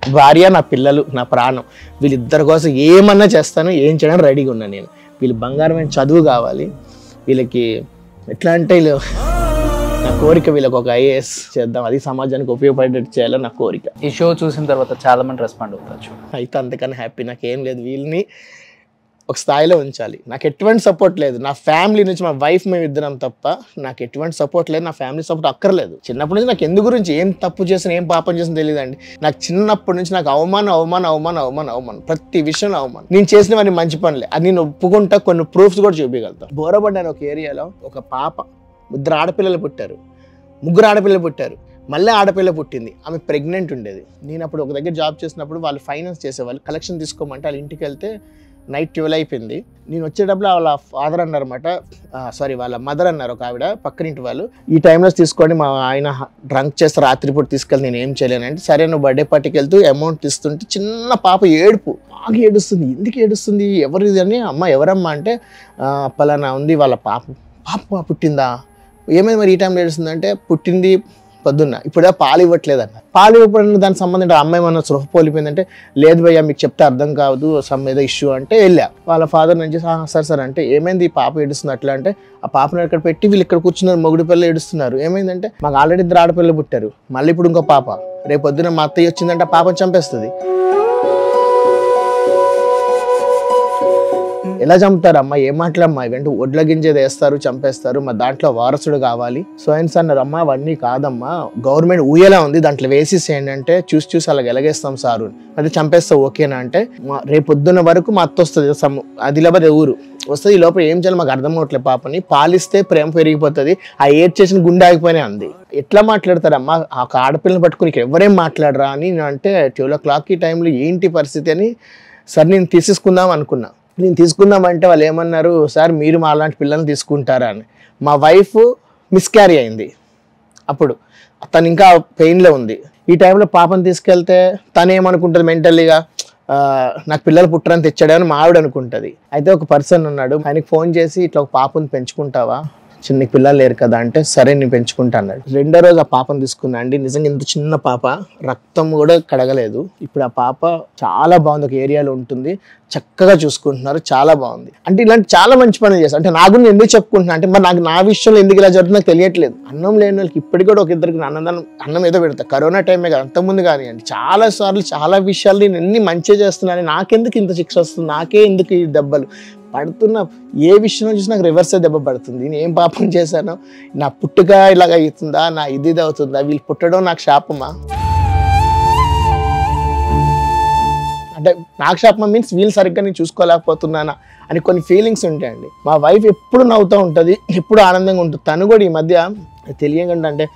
భార్య, నా పిల్లలు, నా ప్రాణం, వీళ్ళిద్దరి కోసం ఏమన్నా చేస్తాను, ఏం చేయడానికి రెడీగా ఉన్నా నేను. వీళ్ళు బంగారమైన చదువు కావాలి. వీళ్ళకి ఎట్లా అంటే నా కోరిక వీళ్ళకి ఒక IAS చేద్దాం, అది సమాజానికి ఉపయోగపడేటట్టు చేయాలని నా కోరిక. ఈ షో చూసిన తర్వాత చాలా మంది రెస్పాండ్ అవుతారు, అయితే అంతకన్నా హ్యాపీ నాకేం లేదు. వీళ్ళని ఒక స్థాయిలో ఉంచాలి. నాకు ఎటువంటి సపోర్ట్ లేదు నా ఫ్యామిలీ నుంచి, మా వైఫ్ మేము ఇద్దరం తప్ప నాకు ఎటువంటి సపోర్ట్ లేదు. నా ఫ్యామిలీ సపోర్ట్ అక్కర్లేదు. చిన్నప్పటి నుంచి నాకు ఎందు గురించి ఏం తప్పు చేసిన ఏం పాపం చేసిన తెలియదండి. నాకు చిన్నప్పటి నుంచి నాకు అవమానం ప్రతి విషయంలో అవమానం. నేను చేసినవన్నీ మంచి పనులే, అది నేను ఒప్పుకుంటా, కొన్ని ప్రూఫ్స్ కూడా చూపించగలుగుతాను. బోరబడ్డాను ఒక ఏరియాలో ఒక పాప, 2 ఆడపిల్లలు పుట్టారు, 3 ఆడపిల్లలు పుట్టారు, మళ్ళీ ఆడపిల్ల పుట్టింది, ఆమె ప్రెగ్నెంట్ ఉండేది. నేను అప్పుడు ఒక దగ్గర జాబ్ చేసినప్పుడు వాళ్ళు ఫైనాన్స్ చేసేవాళ్ళు, కలెక్షన్ తీసుకోమంటే వాళ్ళ ఇంటికి వెళ్తే నైట్ 12 అయిపోయింది. నేను వచ్చేటప్పుడు వాళ్ళ ఫాదర్ అన్నారన్నమాట, వాళ్ళ మదర్ అన్నారు ఒక ఆవిడ పక్కనింటి వాళ్ళు, ఈ టైంలో తీసుకోండి మా ఆయన డ్రంక్ చేస్తే రాత్రిపూట తీసుకెళ్ళి నేను ఏం చేయలేను అంటే, సరే నువ్వు బర్త్డే పార్టీకి వెళ్తూ అమౌంట్ ఇస్తుంటే చిన్న పాప ఏడుపు బాగా ఏడుస్తుంది. ఎందుకు ఏడుస్తుంది, ఎవరు ఇది అని, అమ్మ ఎవరమ్మా అంటే పలానా ఉంది వాళ్ళ పాప పుట్టిందా, ఏమైంది మరి ఈ టైంలో ఏడుస్తుంది అంటే, పుట్టింది పొద్దున్న, ఇప్పుడు పాలు ఇవ్వట్లేదన్న. పాలు ఇవ్వడం దానికి సంబంధించి అమ్మాయి మన సృహ పోలిపోయిందంటే, లేదు భయ్యా మీకు చెప్తే అర్థం కాదు సమ్ ఏదో ఇష్యూ అంటే వెళ్ళా. వాళ్ళ ఫాదర్ నుంచి సార్ అంటే ఏమైంది ఈ పాప ఏడుస్తుంది అట్లా అంటే, ఆ పాపను ఇక్కడ పెట్టి వీళ్ళు ఇక్కడ కూర్చున్నారు, మొగుడు పిల్లలు ఏడుస్తున్నారు. ఏమైందంటే మాకు ఆల్రెడీ 2 ఆడపిల్లలు పుట్టారు, మళ్ళీ ఇప్పుడు ఇంకో పాప, రేపు పొద్దున మా అత్తయ్య వచ్చిందంటే ఆ పాపను చంపేస్తుంది. ఎలా చంపుతారమ్మా, ఏం మాట్లాడమ్మా, ఇవంటే ఒడ్ల గింజేది వేస్తారు చంపేస్తారు, మా దాంట్లో వారసుడు కావాలి. సో ఆయన అన్నారు, అమ్మా అవన్నీ కాదమ్మా, గవర్నమెంట్ ఊయేలా ఉంది దాంట్లో వేసేసేయండి అంటే, చూసి అలాగ ఎలాగేస్తాం సారు, అది చంపేస్తావు ఓకేనా అంటే, రేపు పొద్దున్న వరకు మా అత్త వస్తుంది ఆదిలాబాద్ ఊరు వస్తుంది, ఈ లోపల ఏం చేయాలి మాకు అర్థం అవట్లేదు, పాపని పాలిస్తే ప్రేమ పెరిగిపోతుంది, ఆ ఏడ్ చేసిన గుండె ఆగిపోయినా అంది. ఎట్లా మాట్లాడతారమ్మా, ఆ ఆడపిల్లని పట్టుకుని ఎవరేం మాట్లాడరా అని అంటే, 12 o'clock ఈ టైంలో ఏంటి పరిస్థితి అని, సార్ నేను తీసేసుకుందాం అనుకున్నా. నేను తీసుకుందామంటే వాళ్ళు ఏమన్నారు, సార్ మీరు మా అలాంటి పిల్లల్ని తీసుకుంటారా అని. మా వైఫ్ మిస్క్యారీ అయింది, అప్పుడు తను ఇంకా పెయిన్లో ఉంది. ఈ టైంలో పాపను తీసుకెళ్తే తను ఏమనుకుంటుంది మెంటల్లీగా, నాకు పిల్లలు పుట్టరని తెచ్చాడని మా ఆవిడ అనుకుంటుంది. అయితే ఒక పర్సన్ ఉన్నాడు, ఆయనకి ఫోన్ చేసి ఇట్లా ఒక పాపను పెంచుకుంటావా, చిన్న పిల్లలు లేరు కదా అంటే, సరే నేను పెంచుకుంటా అన్నాడు. 2వ రోజు ఆ పాపను తీసుకున్నా అండి. నిజంగా ఇంత చిన్న పాప, రక్తం కూడా కడగలేదు. ఇప్పుడు ఆ పాప చాలా బాగుంది, ఒక ఏరియాలో ఉంటుంది, చక్కగా చూసుకుంటున్నారు, చాలా బాగుంది. అంటే ఇలాంటి చాలా మంచి పనులు చేస్తారు. అంటే నా గురించి ఎందుకు చెప్పుకుంటున్నా అంటే, మరి నాకు నా విషయంలో ఎందుకు ఇలా జరుగుతుందో నాకు తెలియట్లేదు. అన్నం లేని వాళ్ళకి ఇప్పటికి కూడా ఒక ఇద్దరికి అన్నం ఏదో పెడతా, కరోనా టైమే కదా అంతకుముందు కానీ అండి, చాలా సార్లు చాలా విషయాలు నేను ఎన్ని మంచిగా చేస్తున్నాను, నాకెందుకు ఇంత శిక్ష వస్తుంది, నాకే ఎందుకు ఈ దెబ్బలు పడుతున్నా, ఏ విషయంలో చూసి నాకు రివర్సే దెబ్బ పడుతుంది. నేను ఏం పాపం చేశానో, నా పుట్టుక ఇలాగ అవుతుందా, నా ఇది అవుతుందా, వీళ్ళు పుట్టడం నాకు శాపమా అంటే, నాకు శాపమా మీన్స్ వీళ్ళు సరిగ్గా నేను చూసుకోలేకపోతున్నానా అని కొన్ని ఫీలింగ్స్ ఉంటాయండి. మా వైఫ్ ఎప్పుడు నవ్వుతూ ఉంటుంది, ఎప్పుడు ఆనందంగా ఉంటుంది. తను కూడా ఈ మధ్య తెలియకుండా అంటే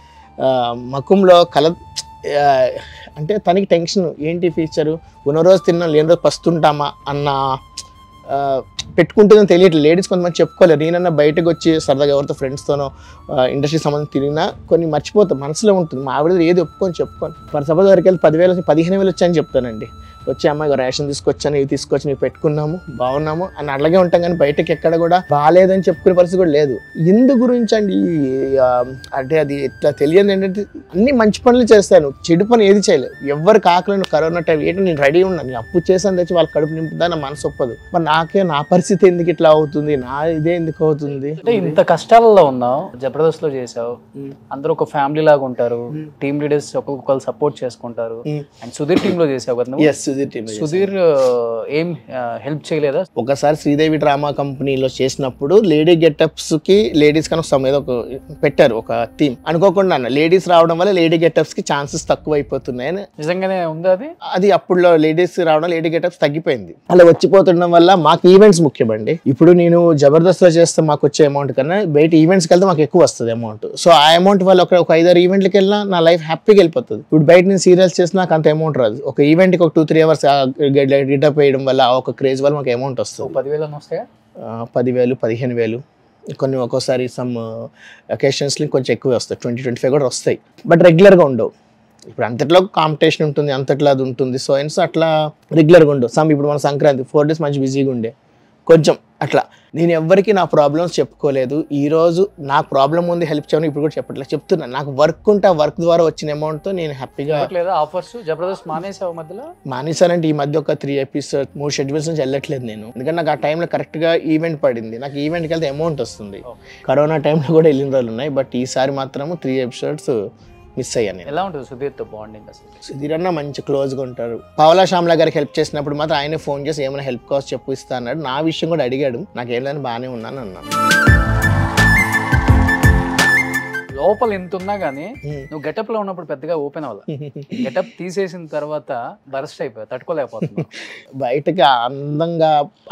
మకంలో అంటే తనకి టెన్షన్ ఏంటి ఫ్యూచరు, ఉన్న రోజు తిన్నాం లేని రోజు పస్తుంటామా అన్న పెట్టుకుంటుందని తెలియట్లేదు. లేడీస్ కొంతమంది చెప్పుకోలేరు. నేనన్నా బయటకు వచ్చి సరదాగా ఎవరితో ఫ్రెండ్స్తోనో ఇండస్ట్రీ సంబంధించి తిరిగినా కొన్ని మర్చిపోతాం, మనసులో ఉంటుంది. మా ఆవిడ ఏది ఒప్పుకొని చెప్పుకోండి. ఫర్ సపోజ్ వరకు వెళ్ళి 10,000 15,000 వచ్చాయని చెప్తానండి. వచ్చి అమ్మాయి రేషన్ తీసుకొచ్చాను, ఇవి తీసుకొచ్చి నీవు పెట్టుకున్నాము బాగున్నాము అని అలాగే ఉంటాం, కానీ బయటకి ఎక్కడ కూడా బాగాలేదని చెప్పుకునే పరిస్థితి కూడా లేదు. ఎందు గురించి అండి అంటే అది ఇట్లా తెలియదు ఏంటంటే, అన్ని మంచి పనులు చేస్తాను, చెడు పని ఏది చేయలేదు. ఎవరు కాకలేను. కరోనా టైం ఏంటి నేను రెడీ ఉన్నాను, నేను అప్పు చేసాను తెచ్చి వాళ్ళ కడుపు నింపుదా, నా మనసు ఒప్పదు. మరి నా పరిస్థితి ఎందుకు ఇట్లా అవుతుంది, నా ఇదే ఎందుకు అవుతుంది. అంటే ఇంత కష్టాలలో ఉన్నావు, జబర్దస్త్ లో చేసావు, అందరూ ఒక ఫ్యామిలీ లాగా ఉంటారు, టీమ్ లీడర్స్ ఒక్కొక్కరు సపోర్ట్ చేసుకుంటారు. అండ్ సుధీర్ టీమ్ లో చేసావు కదా, సుధీర్ ఏం హెల్ప్ చేయలేదా? ఒకసారి శ్రీదేవి డ్రామా కంపెనీలో చేసినప్పుడు లేడీ గెటప్స్ కి లేడీస్ కానీ ఒక పెట్టారు ఒక థీమ్. అనుకోకుండా లేడీస్ రావడం వల్ల లేడీ గెటప్స్ కి ఛాన్సెస్ తక్కువ అయిపోతున్నాయని. నిజంగానే ఉందా అది అప్పుడులో లేడీస్ రావడం లేడీ గెటప్స్ తగ్గిపోయింది. అలా వచ్చిపోతుండడం వల్ల మాకు ఈవెంట్స్ ముఖ్యమండి. ఇప్పుడు నేను జబర్దస్త్ లో చేస్తే మాకు వచ్చే అమౌంట్ కన్నా బయట ఈవెంట్స్కి వెళ్తే మాకు ఎక్కువ వస్తుంది అమౌంట్. సో ఆ అమౌంట్ వల్ల ఒక 5-6 ఈవెంట్లకి వెళ్ళినా నా లైఫ్ హ్యాపీగా వెళ్ళిపోతుంది. ఇప్పుడు బయట నేను సీరియల్స్ చేసినా నాకు అంత అమౌంట్ రాదు. ఒక ఈవెంట్కి ఒక 2-3 hours గిటప్ వేయడం వల్ల ఒక క్రేజ్ వల్ల మాకు అమౌంట్ వస్తుంది. 10,000 వస్తాయా? 10,000 15,000 కొన్ని ఒక్కోసారి సమ్ అకేషన్స్కి కొంచెం ఎక్కువ వస్తాయి, 20-25 కూడా వస్తాయి. బట్ రెగ్యులర్గా ఉండవు. ఇప్పుడు అంతట్లో కాంపిటీషన్ ఉంటుంది, అంతట్లో అది ఉంటుంది. సో అట్లా రెగ్యులర్గా ఉండవు. ఇప్పుడు మన సంక్రాంతి 4 days మంచి బిజీగా ఉండే కొంచెం అట్లా. నేను ఎవరికి నా ప్రాబ్లమ్స్ చెప్పుకోలేదు. ఈరోజు నాకు ప్రాబ్లం ఉంది హెల్ప్ చేయను ఇప్పుడు కూడా చెప్పట్లేదు, చెప్తున్నాను. నాకు వర్క్ ఉంటే ఆ వర్క్ ద్వారా వచ్చిన అమౌంట్తో నేను హ్యాపీగా. ఆఫర్స్ జబర్దస్త్ మానేసావు మధ్యలో? మానేసానంటే ఈ మధ్య ఒక 3 episodes 3 schedules నుంచి వెళ్ళట్లేదు నేను. ఎందుకంటే నాకు ఆ టైంలో కరెక్ట్గా ఈవెంట్ పడింది. నాకు ఈవెంట్కి వెళ్తే అమౌంట్ వస్తుంది. కరోనా టైంలో కూడా వెళ్ళిన రోజులు ఉన్నాయి. బట్ ఈసారి మాత్రము 3 episodes మిస్ అయ్యాను. ఎలా ఉంటుంది సుధీర్తో బాండింగ్ అసలు? సుధీర్ అన్న మంచి క్లోజ్గా ఉంటారు. పావలా శ్యామ్లా గారికి హెల్ప్ చేసినప్పుడు మాత్రం ఆయనే ఫోన్ చేసి ఏమైనా హెల్ప్ కాస్ట్ చెప్పు ఇస్తా అన్నాడు. నా విషయం కూడా అడిగాడు, నాకు ఏమైనా బాగానే ఉన్నాను అన్నాను. లోపల ఎంత ఉన్నా గానీ నువ్వు గెటప్ లో ఉన్నప్పుడు పెద్దగా ఓపెన్ అవ్వాలి. గెటప్ తీసేసిన తర్వాత బరస్ట్ అయిపోయి తట్టుకోలేకపోతున్నా. బయటకి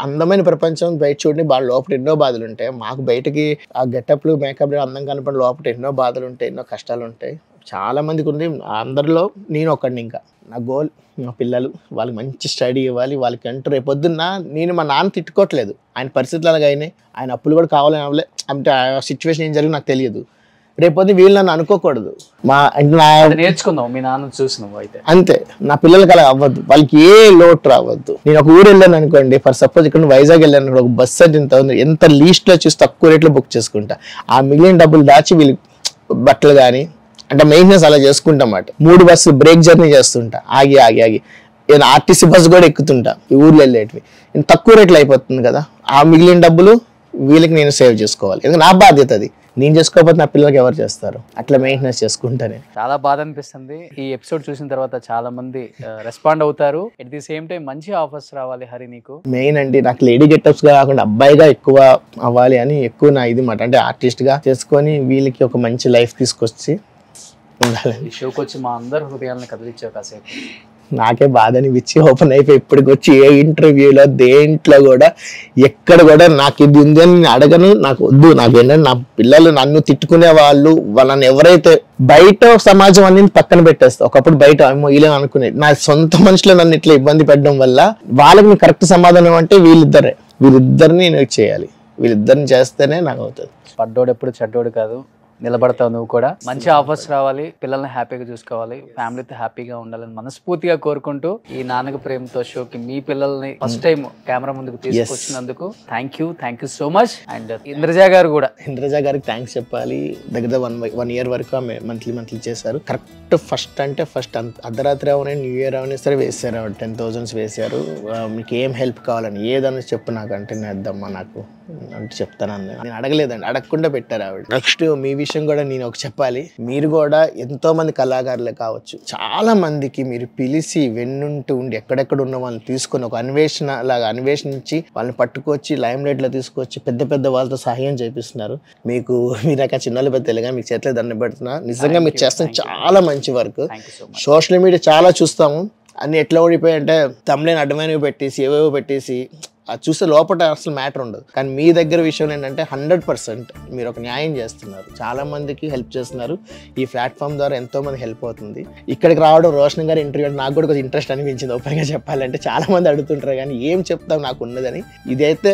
అందమైన ప్రపంచం బయట చూడండి, లోపల ఎన్నో బాధలు ఉంటాయి. మాకు బయటకి ఆ గెటప్లు మేకప్ అందం కనపడి లోపల ఎన్నో బాధలు ఉంటాయి, ఎన్నో కష్టాలు ఉంటాయి. చాలా మందికి ఉంది, అందరిలో నేను ఒకడిని. ఇంకా నా గోల్ మా పిల్లలు వాళ్ళకి మంచి స్టడీ ఇవ్వాలి, వాళ్ళకి అంటూ రేపొద్దున్న నేను మా నాన్న తిట్టుకోవట్లేదు, ఆయన పరిస్థితులు అలాగ అయినాయి, ఆయన అప్పులు కూడా కావాలని అవ్వలే, అంటే ఆ సిచ్యువేషన్ ఏం జరిగింది నాకు తెలియదు, రేపొద్దు వీళ్ళు నన్ను అనుకోకూడదు, మా నేర్చుకుందాం మీ నాన్న చూసినావు అయితే అంతే. నా పిల్లలకి అలా అవ్వద్దు, వాళ్ళకి ఏ లోటు రావద్దు. నేను ఒక ఊరు వెళ్ళాను అనుకోండి, ఫర్ సపోజ్ ఇక్కడ వైజాగ్ వెళ్ళాను, ఒక బస్సు అంటే ఎంత లీస్ట్లో చూసి తక్కువ రేట్లో బుక్ చేసుకుంటా, ఆ మిగిలిన డబ్బులు దాచి వీళ్ళు బట్టలు కానీ అంటే మెయింటెనెన్స్ అలా చేసుకుంటా అన్నమాట. 3 బస్సులు బ్రేక్ జర్నీ చేస్తుంటా, ఆగి ఆగి ఆగి నేను ఆర్టీసీ బస్సు కూడా ఎక్కుతుంటా, ఈ ఊర్లో వెళ్ళేటివి తక్కువ రేట్లు అయిపోతుంది కదా, ఆ మిగిలిన డబ్బులు వీళ్ళకి నేను సేవ్ చేసుకోవాలి, ఎందుకంటే నా బాధ్యత అది, నేను చేసుకోకపోతే నా పిల్లలకి ఎవరు చేస్తారు, అట్లా మెయింటెనెన్స్ చేసుకుంటానే. చాలా బాధ అనిపిస్తుంది ఈ ఎపిసోడ్ చూసిన తర్వాత, చాలా మంది రెస్పాండ్ అవుతారు, ఎట్ ది సేమ్ టైం మంచి ఆఫర్స్ రావాలి హరి నీకు. మెయిన్ అంటే నాకు లేడీ గెటప్స్ గా కాకుండా అబ్బాయిగా ఎక్కువ అవ్వాలి అని ఎక్కువ నా ఇది మాట, అంటే ఆర్టిస్ట్ గా చేసుకొని వీళ్ళకి ఒక మంచి లైఫ్ తీసుకొచ్చి ఉండాలి. ఈ షోకి వచ్చి మా అందరు హృదయాలను కదిలించావు కాసేపు. నాకే బాధ అనిపించి ఓపెన్ అయిపోయి ఇప్పటికి వచ్చి ఏ ఇంటర్వ్యూలో దేంట్లో కూడా ఎక్కడ కూడా నాకు ఇది ఉంది అని నేను అడగను, నాకు వద్దు, నాకు ఏంటంటే నా పిల్లలు నన్ను తిట్టుకునే వాళ్ళు వాళ్ళని ఎవరైతే బయట సమాజం అనేది పక్కన పెట్టేస్తా, ఒకప్పుడు బయట వీళ్ళని అనుకునేది, నా సొంత మనుషులు నన్ను ఇట్లా ఇబ్బంది పెట్టడం వల్ల వాళ్ళకి నేను కరెక్ట్ సమాధానం అంటే వీళ్ళిద్దరిని నేను చేయాలి, వీళ్ళిద్దరిని చేస్తేనే నాకు అవుతుంది. పడ్డోడు ఎప్పుడు చెడ్డోడు కాదు, నిలబడతావు నువ్వు కూడా. మంచి ఆఫర్స్ రావాలి, పిల్లల్ని హ్యాపీగా చూసుకోవాలి, ఫ్యామిలీతో హ్యాపీగా ఉండాలని మనస్ఫూర్తిగా కోరుకుంటూ ఈ నాన్నకు ప్రేమతో షోకి మీ పిల్లల్ని ఫస్ట్ టైం కెమెరా ముందుకు తీసుకొచ్చినందుకు thank you so much. And Indraja garu కూడా, ఇంద్రజ గారికి థ్యాంక్స్ చెప్పాలి. దగ్గర 1 year వరకు ఆమె మంత్లీ చేశారు. కరెక్ట్ ఫస్ట్ అర్ధరాత్రి అవనే న్యూ ఇయర్ అవనే సరే వేసారు, 10,000 వేసారు. మీకు ఏం హెల్ప్ కావాలని ఏదన్నా చెప్పు నాకు అంటే నేద్దమ్మా నాకు అంటే చెప్తానని నేను అడగలేదండి, అడగకుండా పెట్టారు ఆవిడ. నెక్స్ట్ మీ విషయం కూడా నేను ఒక చెప్పాలి, మీరు కూడా ఎంతో మంది కళాకారులే కావచ్చు, చాలా మందికి మీరు పిలిచి వెన్నుంటూ ఉండి ఎక్కడెక్కడ ఉన్న వాళ్ళని తీసుకొని ఒక అన్వేషించి వాళ్ళని పట్టుకొచ్చి లైమ్ లైట్ లో తీసుకొచ్చి పెద్ద వాళ్ళతో సహాయం చేపిస్తున్నారు. మీరు అక్కడ చిన్నలు పెద్ద తెలియగా మీకు చేతిలో దండం పెడుతున్నా, నిజంగా మీరు చేస్తున్న చాలా మంచి వర్క్. సోషల్ మీడియా చాలా చూస్తాము, అన్ని ఎట్లా ఓడిపోయి అంటే తమ్ముళ్ళని అడ్డమైనవి పెట్టేసి ఏవేవో పెట్టేసి అది చూస్తే లోపల అసలు మ్యాటర్ ఉండదు. కానీ మీ దగ్గర విషయం ఏంటంటే 100% మీరు ఒక న్యాయం చేస్తున్నారు, చాలా మందికి హెల్ప్ చేస్తున్నారు. ఈ ప్లాట్ఫామ్ ద్వారా ఎంతో మంది హెల్ప్ అవుతుంది. ఇక్కడికి రావడం రోషన్ గారి ఇంటర్వ్యూ నాకు కూడా కొంచెం ఇంట్రెస్ట్ అనిపించింది ఓపెన్గా చెప్పాలంటే. చాలా మంది అడుగుతుంటారు కానీ ఏం చెప్తాం నాకు ఉన్నదని. ఇదైతే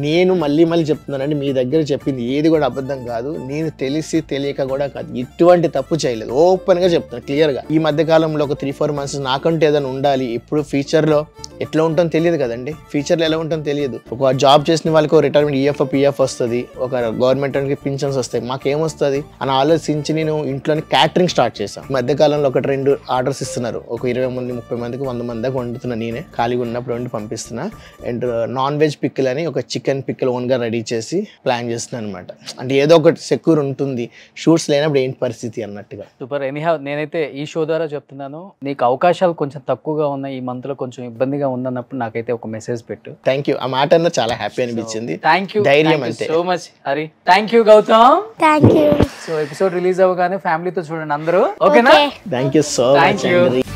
నేను మళ్ళీ చెప్తున్నానండి, మీ దగ్గర చెప్పింది ఏది కూడా అబద్ధం కాదు, నేను తెలిసి తెలియక కూడా కాదు, ఎటువంటి తప్పు చేయలేదు, ఓపెన్గా చెప్తాను క్లియర్గా. ఈ మధ్యకాలంలో ఒక 3-4 months నాకంటే ఏదైనా ఉండాలి, ఇప్పుడు ఫ్యూచర్లో ఎట్లా ఉంటుందో తెలియదు కదండి, ఫ్యూచర్లో ఎలా ఉంటుందో తెలియదు. ఒక జాబ్ చేసిన వాళ్ళకి రిటైర్మెంట్ ఈఎఫ్ పిఎఫ్ వస్తుంది, ఒక గవర్నమెంట్ పింఛన్స్ వస్తాయి, మాకేమొస్తుంది అని ఆలోచించి నేను ఇంట్లోనే క్యాటరింగ్ స్టార్ట్ చేశాను. మధ్యకాలంలో 1-2 ఆర్డర్స్ ఇస్తున్నారు, ఒక 20 మంది 30 మందికి 100 మంది దాకా వండుతున్నా, నేనే ఖాళీగా ఉన్నప్పుడు వండి పంపిస్తున్నా. అండ్ నాన్ వెజ్ పిక్కల్ అని ఒక చికెన్ పిక్కల్ ఓన్గా రెడీ చేసి ప్లాన్ చేస్తున్నాను అనమాట. అంటే ఏదో ఒకటి సెక్యూర్ ఉంటుంది, షూట్స్ లేనప్పుడు ఏంటి పరిస్థితి అన్నట్టుగా. సూపర్. ఎనీహౌ నేనైతే ఈ షో ద్వారా చెప్తున్నాను, నీకు అవకాశాలు కొంచెం తక్కువగా ఉన్నాయి, ఈ మంత్ లో కొంచెం ఇబ్బందిగా ఉందన్నప్పుడు నాకైతే ఒక మెసేజ్ పెట్టు. థ్యాంక్ యూ, ఆ మాట అన్న చాలా హ్యాపీ అనిపించింది. థ్యాంక్ యూ ధైర్యం అంతే. So much Hari. Thank you Gautam. Thank you. So episode release అవ్వగానే ఫ్యామిలీతో చూడండి అందరూ, ఓకేనా? Thank you so much.